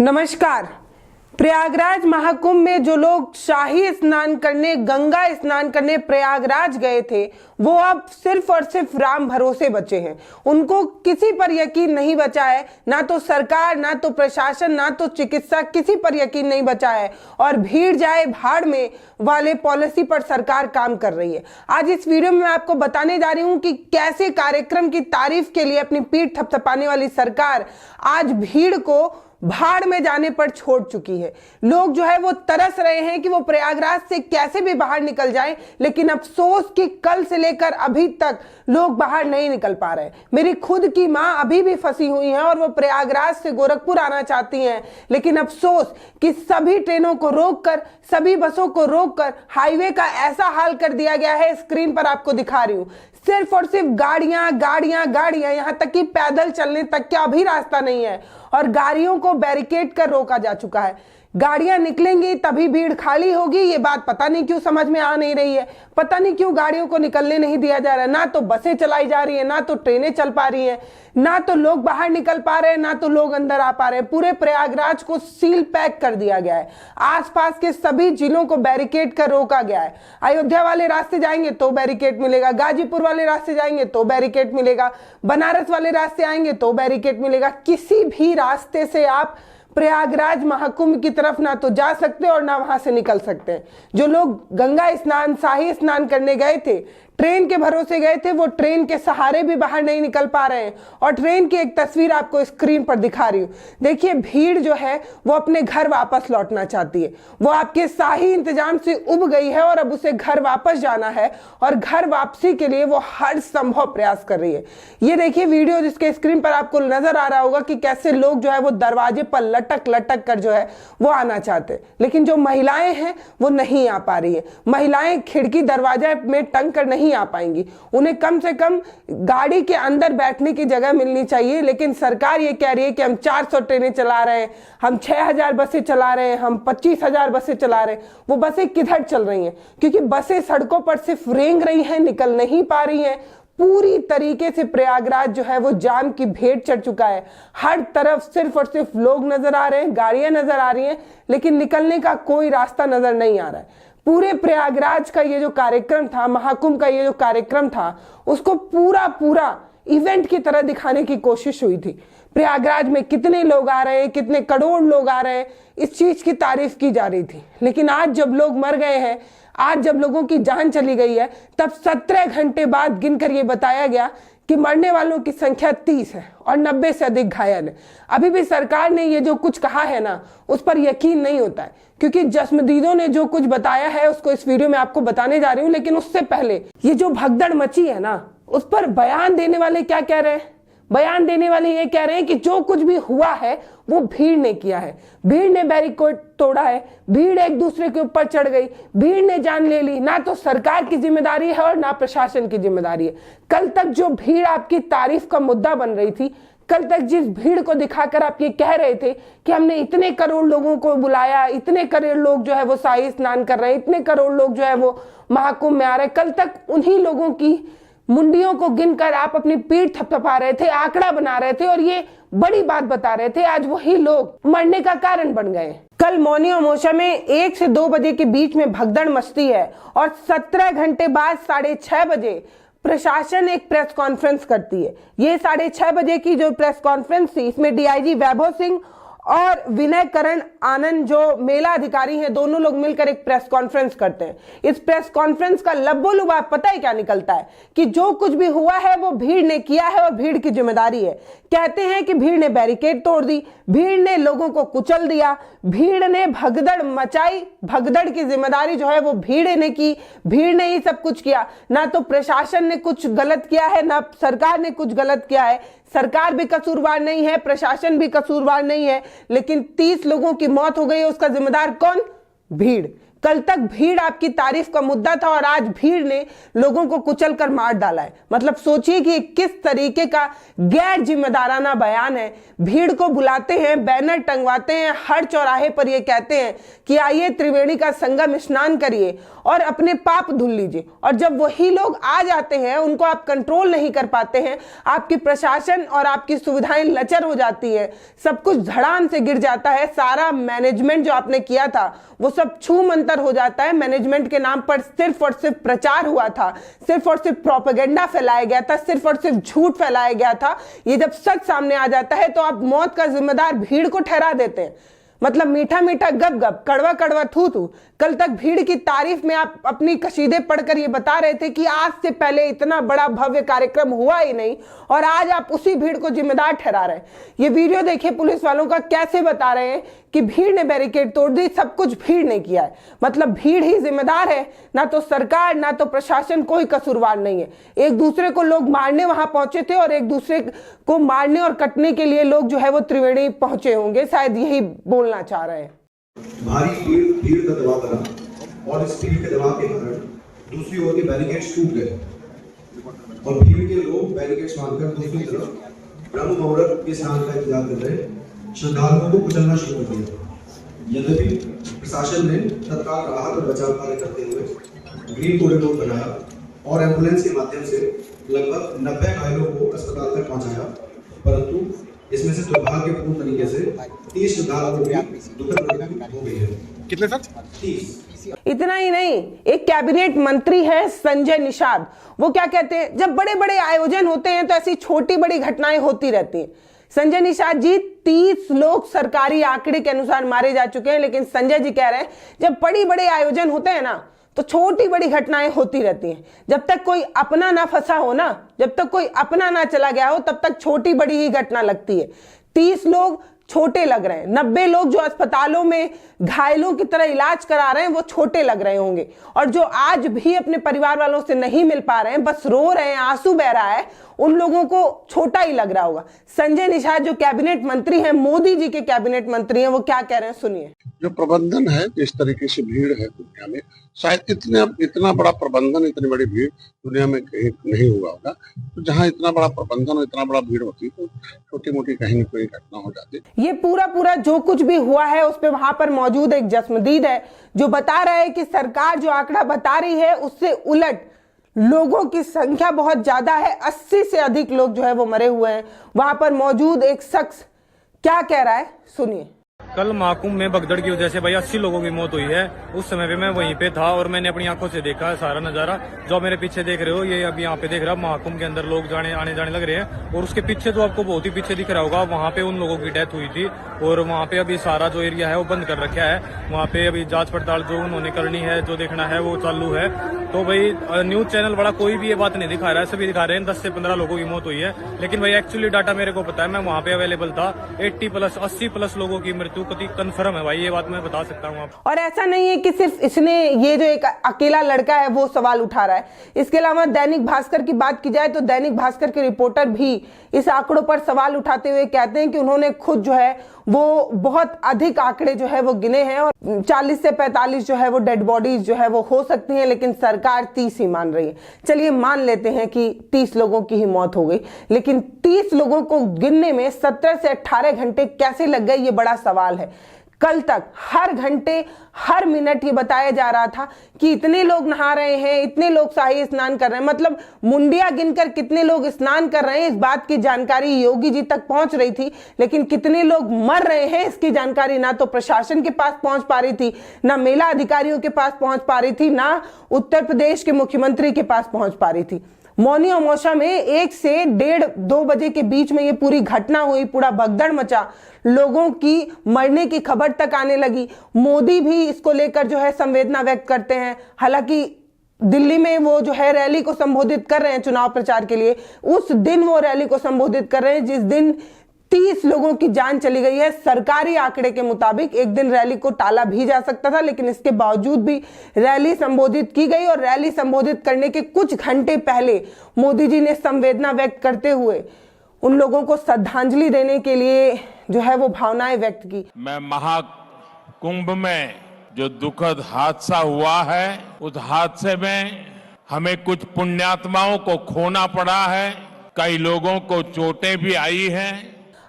नमस्कार। प्रयागराज महाकुंभ में जो लोग शाही स्नान करने, गंगा स्नान करने प्रयागराज गए थे, वो अब सिर्फ और सिर्फ राम भरोसे बचे हैं। उनको किसी पर यकीन नहीं बचा है, ना तो सरकार, ना तो प्रशासन, ना तो चिकित्सा, किसी पर यकीन नहीं बचा है। और भीड़ जाए भाड़ में वाले पॉलिसी पर सरकार काम कर रही है। आज इस वीडियो में मैं आपको बताने जा रही हूं कि कैसे कार्यक्रम की तारीफ के लिए अपनी पीठ थपथपाने वाली सरकार आज भीड़ को भाड़ में जाने पर छोड़ चुकी है। लोग जो है वो तरस रहे हैं कि वो प्रयागराज से कैसे भी बाहर निकल जाएं, लेकिन अफसोस कि कल से लेकर अभी तक लोग बाहर नहीं निकल पा रहे। मेरी खुद की मां अभी भी फंसी हुई है और वो प्रयागराज से गोरखपुर आना चाहती हैं, लेकिन अफसोस कि सभी ट्रेनों को रोककर, सभी बसों को रोककर हाईवे का ऐसा हाल कर दिया गया है। स्क्रीन पर आपको दिखा रही हूं, सिर्फ और सिर्फ गाड़ियां गाड़ियां गाड़ियां, यहां तक कि पैदल चलने तक का भी रास्ता नहीं है और गाड़ियों को बैरिकेड कर रोका जा चुका है। गाड़ियां निकलेंगी तभी भीड़ खाली होगी, ये बात पता नहीं क्यों समझ में आ नहीं रही है। पता नहीं क्यों गाड़ियों को निकलने नहीं दिया जा रहा है। ना तो बसें चलाई जा रही है, ना तो ट्रेनें चल पा रही हैं, ना तो लोग बाहर निकल पा रहे हैं, ना तो लोग अंदर आ पा रहे हैं। पूरे प्रयागराज को सील पैक कर दिया गया है। आसपास के सभी जिलों को बैरिकेड कर रोका गया है। अयोध्या वाले रास्ते जाएंगे तो बैरिकेड मिलेगा, गाजीपुर वाले रास्ते जाएंगे तो बैरिकेड मिलेगा, बनारस वाले रास्ते आएंगे तो बैरिकेड मिलेगा। किसी भी रास्ते से आप प्रयागराज महाकुंभ की तरफ ना तो जा सकते और ना वहां से निकल सकते हैं। जो लोग गंगा स्नान, शाही स्नान करने गए थे, ट्रेन के भरोसे गए थे, वो ट्रेन के सहारे भी बाहर नहीं निकल पा रहे हैं। और ट्रेन की एक तस्वीर आपको स्क्रीन पर दिखा रही हूं। देखिए, भीड़ जो है वो अपने घर वापस लौटना चाहती है। वो आपके शाही इंतजाम से उब गई है और अब उसे घर वापस जाना है और घर वापसी के लिए वो हर संभव प्रयास कर रही है। ये देखिए वीडियो जिसके स्क्रीन पर आपको नजर आ रहा होगा कि कैसे लोग जो है वो दरवाजे पर लटक लटक कर जो है वो आना चाहते हैं, लेकिन जो महिलाएं हैं वो नहीं आ पा रही है। महिलाएं खिड़की दरवाजे में टंग कर नहीं आ पाएंगी। उन्हें कम से कम गाड़ी के अंदर बैठने की जगह मिलनी चाहिए, लेकिन सरकार ये कह रही है कि हम 400 ट्रेनें चला रहे हैं, हम 6000 बसें चला रहे हैं, हम 25,000 बसें चला रहे हैं। वो बसें किधर चल रही हैं? क्योंकि बसें सड़कों पर सिर्फ रेंग रही हैं, निकल नहीं पा रही हैं। पूरी तरीके से प्रयागराज जो है वो जाम की भेंट चढ़ चुका है। हर तरफ सिर्फ और सिर्फ लोग नजर आ रहे हैं, गाड़ियां नजर आ रही हैं, लेकिन निकलने का कोई रास्ता नजर नहीं आ रहा है। पूरे प्रयागराज का ये जो कार्यक्रम था, महाकुंभ का ये जो कार्यक्रम था, उसको पूरा पूरा इवेंट की तरह दिखाने की कोशिश हुई थी। प्रयागराज में कितने लोग आ रहे हैं, कितने करोड़ लोग आ रहे हैं, इस चीज की तारीफ की जा रही थी। लेकिन आज जब लोग मर गए हैं, आज जब लोगों की जान चली गई है, तब 17 घंटे बाद गिनकर ये बताया गया कि मरने वालों की संख्या 30 है और 90 से अधिक घायल है। अभी भी सरकार ने ये जो कुछ कहा है ना, उस पर यकीन नहीं होता है, क्योंकि जसमदीदों ने जो कुछ बताया है उसको इस वीडियो में आपको बताने जा रही हूँ। लेकिन उससे पहले ये जो भगदड़ मची है ना, उस पर बयान देने वाले क्या कह रहे हैं? बयान देने वाले ये कह रहे हैं कि जो कुछ भी हुआ है वो भीड़ ने किया है। भीड़ ने बैरिकेड तोड़ा है, भीड़ एक दूसरे के ऊपर चढ़ गई, भीड़ ने जान ले ली। ना तो सरकार की जिम्मेदारी है और ना प्रशासन की जिम्मेदारी है। कल तक जो भीड़ आपकी तारीफ का मुद्दा बन रही थी, कल तक जिस भीड़ को दिखाकर आप ये कह रहे थे कि हमने इतने करोड़ लोगों को बुलाया, इतने करोड़ लोग जो है वो शाही स्नान कर रहे हैं, इतने करोड़ लोग जो है वो महाकुंभ में आ रहे हैं, कल तक उन्हीं लोगों की मुंडियों को गिनकर आप अपनी पीठ थपथपा रहे थे, आंकड़ा बना रहे थे और ये बड़ी बात बता रहे थे। आज वही लोग मरने का कारण बन गए। कल मौनी अमावस्या में 1 से 2 बजे के बीच में भगदड़ मचती है और 17 घंटे बाद 6:30 बजे प्रशासन एक प्रेस कॉन्फ्रेंस करती है। ये 6:30 बजे की जो प्रेस कॉन्फ्रेंस थी, इसमें डीआईजी वैभव सिंह और विनय करण आनंद जो मेला अधिकारी हैं, दोनों लोग मिलकर एक प्रेस कॉन्फ्रेंस करते हैं। इस प्रेस कॉन्फ्रेंस का लब्बो-लुबाब पता है क्या निकलता है? कि जो कुछ भी हुआ है वो भीड़ ने किया है और भीड़ की जिम्मेदारी है। कहते हैं कि भीड़ ने बैरिकेड तोड़ दी, भीड़ ने लोगों को कुचल दिया, भीड़ ने भगदड़ मचाई, भगदड़ की जिम्मेदारी जो है वो भीड़ ने की, भीड़ ने ही सब कुछ किया। ना तो प्रशासन ने कुछ गलत किया है, ना सरकार ने कुछ गलत किया है। सरकार भी कसूरवार नहीं है, प्रशासन भी कसूरवार नहीं है, लेकिन 30 लोगों की मौत हो गई है, उसका जिम्मेदार कौन? भीड़। कल तक भीड़ आपकी तारीफ का मुद्दा था और आज भीड़ ने लोगों को कुचल कर मार डाला है। मतलब सोचिए कि किस तरीके का गैर जिम्मेदाराना बयान है। भीड़ को बुलाते हैं, बैनर टंगवाते हैं, हर चौराहे पर ये कहते हैं कि आइए त्रिवेणी का संगम स्नान करिए और अपने पाप धुल लीजिए। और जब वही लोग आ जाते हैं, उनको आप कंट्रोल नहीं कर पाते हैं, आपकी प्रशासन और आपकी सुविधाएं लचर हो जाती है, सब कुछ धड़ाम से गिर जाता है, सारा मैनेजमेंट जो आपने किया था वो सब छू मंतर हो जाता है। मैनेजमेंट के नाम पर सिर्फ और सिर्फ प्रचार हुआ था, सिर्फ और सिर्फ प्रोपेगेंडा फैलाया गया था, सिर्फ और सिर्फ झूठ फैलाया गया था। ये जब सच सामने आ जाता है तो आप मौत का जिम्मेदार भीड़ को ठहरा देते हैं। मतलब मीठा मीठा गप गप, कड़वा कड़वा थू थू। कल तक भीड़ की तारीफ में आप अपनी कसीदे पढ़कर ये बता रहे थे कि आज से पहले इतना बड़ा भव्य कार्यक्रम हुआ ही नहीं, और आज आप उसी भीड़ को जिम्मेदार ठहरा रहे हैं। ये वीडियो देखिए पुलिस वालों का, कैसे बता रहे हैं कि भीड़ ने बैरिकेड तोड़ दी, सब कुछ भीड़ ने किया है। मतलब भीड़ ही जिम्मेदार है, ना तो सरकार ना तो प्रशासन, कोई कसूरवार नहीं है। एक दूसरे को लोग मारने वहां पहुंचे थे और एक दूसरे को मारने और कटने के लिए लोग जो है वो त्रिवेणी पहुंचे होंगे, शायद यही बोलना चाह रहे हैं। भारी भीड़ का दबाव बना और इस भीड़ के दबाव के कारण दूसरी ओर के बैरिकेड्स टूट गए और भीड़ के लोग बैरिकेड्स मारकर दूसरी तरफ ब्रह्म मुहूर्त के स्नान का इंतजार कर रहे श्रद्धालुओं को कुचलना शुरू कर दिया। यद्यपि प्रशासन ने तत्काल राहत और बचाव कार्य करते हुए ग्रीन कॉरिडोर बनाया और एम्बुलेंस के माध्यम से लगभग 90 घायलों को अस्पताल तक पहुंचाया, परंतु इसमें से दुर्भाग्यपूर्ण तरीके से 30 श्रद्धालुओं की दुखद मृत्यु हो गई है। कितने सर? 30। इतना ही नहीं, एक कैबिनेट मंत्री है संजय निषाद, वो क्या कहते हैं, जब बड़े बड़े आयोजन होते हैं तो ऐसी छोटी बड़ी घटनाएं होती रहती हैं। संजय निषाद जी, 30 लोग सरकारी आंकड़े के अनुसार मारे जा चुके हैं, लेकिन संजय जी कह रहे हैं जब बड़ी बड़े आयोजन होते हैं ना तो छोटी बड़ी घटनाएं होती रहती हैं। जब तक कोई अपना ना फंसा हो ना, जब तक कोई अपना ना चला गया हो, तब तक छोटी बड़ी ही घटना लगती है। 30 लोग छोटे लग रहे हैं, 90 लोग जो अस्पतालों में घायलों की तरह इलाज करा रहे हैं वो छोटे लग रहे होंगे, और जो आज भी अपने परिवार वालों से नहीं मिल पा रहे हैं, बस रो रहे हैं, आंसू बह रहा है, उन लोगों को छोटा ही लग रहा होगा। संजय निषाद जो कैबिनेट मंत्री हैं, मोदी जी के कैबिनेट मंत्री हैं, वो क्या कह रहे हैं सुनिए। जो प्रबंधन है, जिस तरीके से भीड़ है दुनिया में, शायद इतना बड़ा प्रबंधन, इतनी बड़ी भीड़ दुनिया में कहीं नहीं हुआ होगा। तो जहाँ इतना बड़ा प्रबंधन और इतना बड़ा भीड़ होती तो छोटी मोटी कहीं न कोई घटना हो जाती। ये पूरा जो कुछ भी हुआ है उस पे वहां पर मौजूद एक जसमदीद है जो बता रहा है कि सरकार जो आंकड़ा बता रही है उससे उलट लोगों की संख्या बहुत ज्यादा है, 80 से अधिक लोग जो है वो मरे हुए हैं। वहां पर मौजूद एक शख्स क्या कह रहा है सुनिए। कल महाकुंभ में भगदड़ की वजह से भाई 80 लोगों की मौत हुई है। उस समय पे मैं वहीं पे था और मैंने अपनी आंखों से देखा सारा नजारा। जो मेरे पीछे देख रहे हो, ये अभी यहाँ पे देख रहा, महाकुंभ के अंदर लोग आने जाने लग रहे हैं, और उसके पीछे जो आपको बहुत ही पीछे दिख रहा होगा, वहाँ पे उन लोगों की डेथ हुई थी, और वहाँ पे अभी सारा जो एरिया है वो बंद कर रखा है। वहाँ पे अभी जांच पड़ताल जो उन्होंने करनी है, जो देखना है वो चालू है। तो भाई न्यूज चैनल बड़ा कोई भी ये बात नहीं दिखा रहा है, सभी दिखा रहे हैं 10 से 15 लोगों की मौत हुई है, लेकिन भाई एक्चुअली डाटा मेरे को पता है, मैं वहाँ पे अवेलेबल था। 80+ लोगों की मृत्यु कन्फर्म है भाई, ये बात मैं बता सकता हूँ आप। और ऐसा नहीं है कि सिर्फ इसने, ये जो एक अकेला लड़का है वो सवाल उठा रहा है, इसके अलावा दैनिक भास्कर की बात की जाए तो दैनिक भास्कर के रिपोर्टर भी इस आंकड़ों पर सवाल उठाते हुए कहते हैं कि उन्होंने खुद जो है वो बहुत अधिक आंकड़े जो है वो गिने हैं, और 40 से 45 जो है वो डेड बॉडीज जो है वो हो सकती हैं, लेकिन सरकार 30 ही मान रही है। चलिए मान लेते हैं कि 30 लोगों की ही मौत हो गई, लेकिन 30 लोगों को गिनने में 17 से 18 घंटे कैसे लग गए, ये बड़ा सवाल है। कल तक हर घंटे हर मिनट ये बताया जा रहा था कि इतने लोग नहा रहे हैं, इतने लोग शाही स्नान कर रहे हैं, मतलब मुंडिया गिनकर कितने लोग स्नान कर रहे हैं इस बात की जानकारी योगी जी तक पहुंच रही थी, लेकिन कितने लोग मर रहे हैं इसकी जानकारी ना तो प्रशासन के पास पहुंच पा रही थी, ना मेला अधिकारियों के पास पहुंच पा रही थी, ना उत्तर प्रदेश के मुख्यमंत्री के पास पहुंच पा रही थी। मौनी अमावस्या में 1 से 1:30-2 बजे के बीच में ये पूरी घटना हुई, पूरा भगदड़ मचा, लोगों की मरने की खबर तक आने लगी। मोदी भी इसको लेकर जो है संवेदना व्यक्त करते हैं। हालांकि दिल्ली में वो जो है रैली को संबोधित कर रहे हैं चुनाव प्रचार के लिए, उस दिन वो रैली को संबोधित कर रहे हैं जिस दिन 30 लोगों की जान चली गई है। सरकारी आंकड़े के मुताबिक एक दिन रैली को टाला भी जा सकता था, लेकिन इसके बावजूद भी रैली संबोधित की गई, और रैली संबोधित करने के कुछ घंटे पहले मोदी जी ने संवेदना व्यक्त करते हुए उन लोगों को श्रद्धांजलि देने के लिए जो है वो भावनाएं व्यक्त की। मैं महाकुंभ में जो दुखद हादसा हुआ है, उस हादसे में हमें कुछ पुण्यात्माओं को खोना पड़ा है, कई लोगों को चोटें भी आई हैं।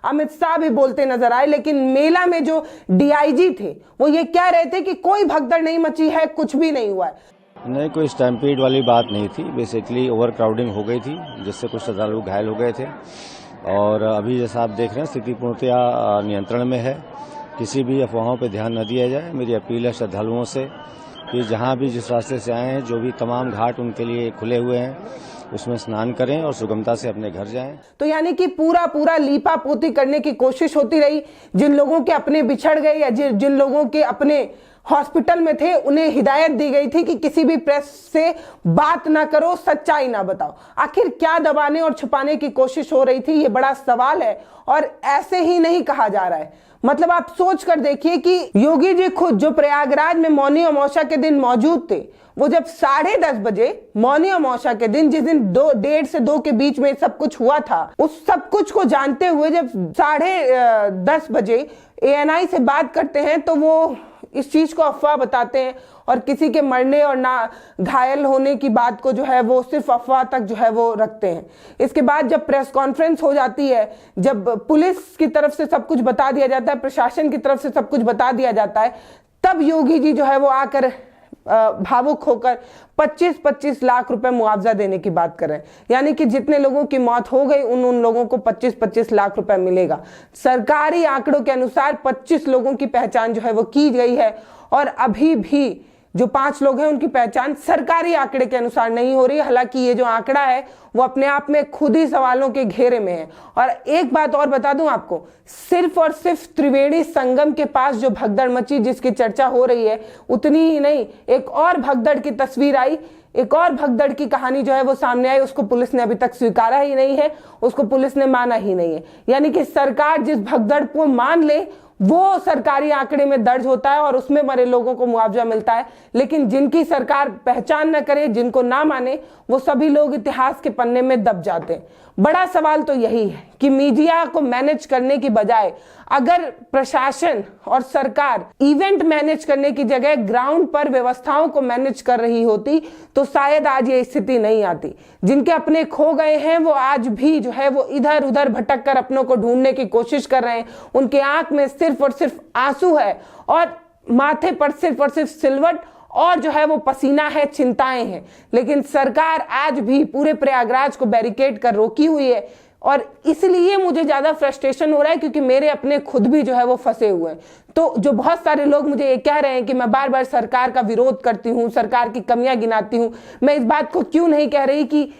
अमित शाह भी बोलते नजर आए, लेकिन मेला में जो डीआईजी थे वो ये कह रहे थे कि कोई भगदड़ नहीं मची है, कुछ भी नहीं हुआ है। नहीं, कोई स्टैम्पीड वाली बात नहीं थी। बेसिकली ओवर क्राउडिंग हो गई थी, जिससे कुछ श्रद्धालु घायल हो गए थे। और अभी जैसा आप देख रहे हैं, स्थिति पूर्णतया नियंत्रण में है। किसी भी अफवाहों पर ध्यान न दिया जाए। मेरी अपील है श्रद्धालुओं से कि जहां भी जिस रास्ते से आए हैं, जो भी तमाम घाट उनके लिए खुले हुए हैं, उसमें स्नान करें और सुगमता से अपने घर जाएं। तो यानी कि पूरा लीपा पोती करने की कोशिश होती रही। जिन लोगों के अपने बिछड़ गए या जिन लोगों के अपने हॉस्पिटल में थे, उन्हें हिदायत दी गई थी कि किसी भी प्रेस से बात ना करो, सच्चाई ना बताओ। आखिर क्या दबाने और छुपाने की कोशिश हो रही थी, ये बड़ा सवाल है। और ऐसे ही नहीं कहा जा रहा है। मतलब आप सोच कर देखिए कि योगी जी खुद जो प्रयागराज में मौनी अमावस्या के दिन मौजूद थे, वो जब 10:30 बजे मौनी अमावस्या के दिन, जिस दिन 1:30 से 2 के बीच में सब कुछ हुआ था, उस सब कुछ को जानते हुए जब 10:30 बजे ANI से बात करते हैं, तो वो इस चीज को अफवाह बताते हैं और किसी के मरने और ना घायल होने की बात को जो है वो सिर्फ अफवाह तक जो है वो रखते हैं। इसके बाद जब प्रेस कॉन्फ्रेंस हो जाती है, जब पुलिस की तरफ से सब कुछ बता दिया जाता है, प्रशासन की तरफ से सब कुछ बता दिया जाता है, तब योगी जी जो है वो आकर भावुक होकर 25-25 लाख रुपए मुआवजा देने की बात कर रहे हैं। यानी कि जितने लोगों की मौत हो गई, उन लोगों को 25-25 लाख रुपए मिलेगा। सरकारी आंकड़ों के अनुसार 25 लोगों की पहचान जो है वो की गई है और अभी भी जो 5 लोग हैं उनकी पहचान सरकारी आंकड़े के अनुसार नहीं हो रही। हालांकि ये जो आंकड़ा है वो अपने आप में खुद ही सवालों के घेरे में है। और एक बात और बता दूं आपको, सिर्फ और सिर्फ त्रिवेणी संगम के पास जो भगदड़ मची, जिसकी चर्चा हो रही है, उतनी ही नहीं, एक और भगदड़ की तस्वीर आई, एक और भगदड़ की कहानी जो है वो सामने आई। उसको पुलिस ने अभी तक स्वीकारा ही नहीं है, उसको पुलिस ने माना ही नहीं है। यानी कि सरकार जिस भगदड़ को मान ले वो सरकारी आंकड़े में दर्ज होता है और उसमें मरे लोगों को मुआवजा मिलता है, लेकिन जिनकी सरकार पहचान न करे, जिनको ना माने, वो सभी लोग इतिहास के पन्ने में दब जाते हैं। बड़ा सवाल तो यही है कि मीडिया को मैनेज करने की बजाय अगर प्रशासन और सरकार इवेंट मैनेज करने की जगह ग्राउंड पर व्यवस्थाओं को मैनेज कर रही होती, तो शायद आज ये स्थिति नहीं आती। जिनके अपने खो गए हैं वो आज भी जो है वो इधर उधर भटक कर अपनों को ढूंढने की कोशिश कर रहे हैं। उनके आंख में सिर्फ और सिर्फ आंसू है और माथे पर सिर्फ और सिर्फ सिलवट और जो है वो पसीना है, चिंताएं हैं। लेकिन सरकार आज भी पूरे प्रयागराज को बैरिकेड कर रोकी हुई है और इसलिए मुझे ज्यादा फ्रस्ट्रेशन हो रहा है क्योंकि मेरे अपने खुद भी जो है वो फंसे हुए हैं। तो जो बहुत सारे लोग मुझे ये कह रहे हैं कि मैं बार बार सरकार का विरोध करती हूँ, सरकार की कमियां गिनाती हूँ, मैं इस बात को क्यों नहीं कह रही कि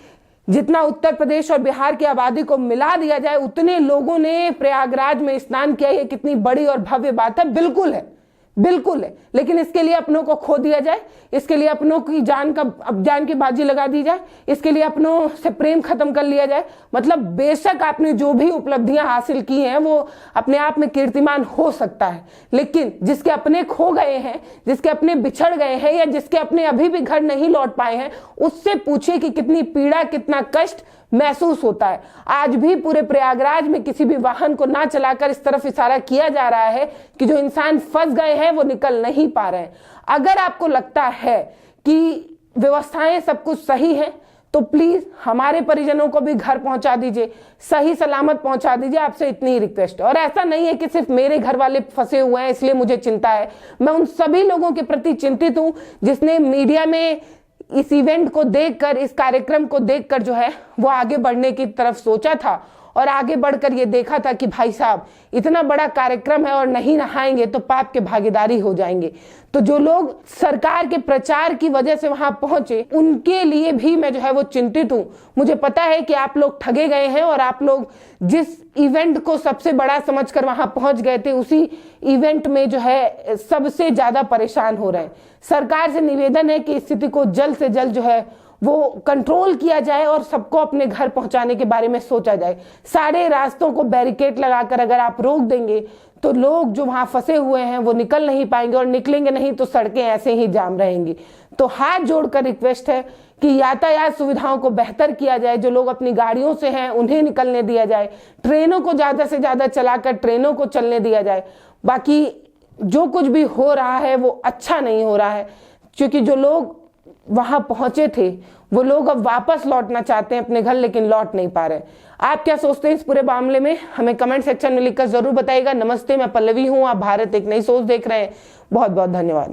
जितना उत्तर प्रदेश और बिहार की आबादी को मिला दिया जाए उतने लोगों ने प्रयागराज में स्नान किया, ये कितनी बड़ी और भव्य बात है। बिल्कुल है, बिल्कुल है, लेकिन इसके लिए अपनों को खो दिया जाए, इसके लिए अपनों की जान की बाजी लगा दी जाए, इसके लिए अपनों से प्रेम खत्म कर लिया जाए। मतलब बेशक आपने जो भी उपलब्धियां हासिल की हैं वो अपने आप में कीर्तिमान हो सकता है, लेकिन जिसके अपने खो गए हैं, जिसके अपने बिछड़ गए हैं या जिसके अपने अभी भी घर नहीं लौट पाए हैं, उससे पूछिए कि कितनी पीड़ा, कितना कष्ट महसूस होता है। आज भी पूरे प्रयागराज में किसी भी वाहन को ना चलाकर इस तरफ इशारा किया जा रहा है कि जो इंसान फंस गए हैं वो निकल नहीं पा रहे हैं। अगर आपको लगता है कि व्यवस्थाएं सब कुछ सही है तो प्लीज हमारे परिजनों को भी घर पहुंचा दीजिए, सही सलामत पहुंचा दीजिए, आपसे इतनी ही रिक्वेस्ट है। और ऐसा नहीं है कि सिर्फ मेरे घर वाले फंसे हुए हैं इसलिए मुझे चिंता है, मैं उन सभी लोगों के प्रति चिंतित हूं जिसने मीडिया में इस इवेंट को देखकर, इस कार्यक्रम को देखकर जो है वो आगे बढ़ने की तरफ सोचा था और आगे बढ़कर ये देखा था कि भाई साहब इतना बड़ा कार्यक्रम है और नहीं नहाएंगे तो पाप के भागीदारी हो जाएंगे। तो जो लोग सरकार के प्रचार की वजह से वहां पहुंचे उनके लिए भी मैं जो है वो चिंतित हूं। मुझे पता है कि आप लोग ठगे गए हैं और आप लोग जिस इवेंट को सबसे बड़ा समझकर वहां पहुंच गए थे उसी इवेंट में जो है सबसे ज्यादा परेशान हो रहे हैं। सरकार से निवेदन है कि स्थिति को जल्द से जल्द जो है वो कंट्रोल किया जाए और सबको अपने घर पहुंचाने के बारे में सोचा जाए। सारे रास्तों को बैरिकेड लगाकर अगर आप रोक देंगे तो लोग जो वहां फंसे हुए हैं वो निकल नहीं पाएंगे और निकलेंगे नहीं तो सड़कें ऐसे ही जाम रहेंगी। तो हाथ जोड़कर रिक्वेस्ट है कि यातायात सुविधाओं को बेहतर किया जाए, जो लोग अपनी गाड़ियों से हैं उन्हें निकलने दिया जाए, ट्रेनों को ज्यादा से ज्यादा चलाकर ट्रेनों को चलने दिया जाए। बाकी जो कुछ भी हो रहा है वो अच्छा नहीं हो रहा है, क्योंकि जो लोग वहां पहुंचे थे वो लोग अब वापस लौटना चाहते हैं अपने घर, लेकिन लौट नहीं पा रहे। आप क्या सोचते हैं इस पूरे मामले में, हमें कमेंट सेक्शन में लिखकर जरूर बताइएगा। नमस्ते, मैं पल्लवी हूं, आप भारत एक नई सोच देख रहे हैं। बहुत बहुत धन्यवाद।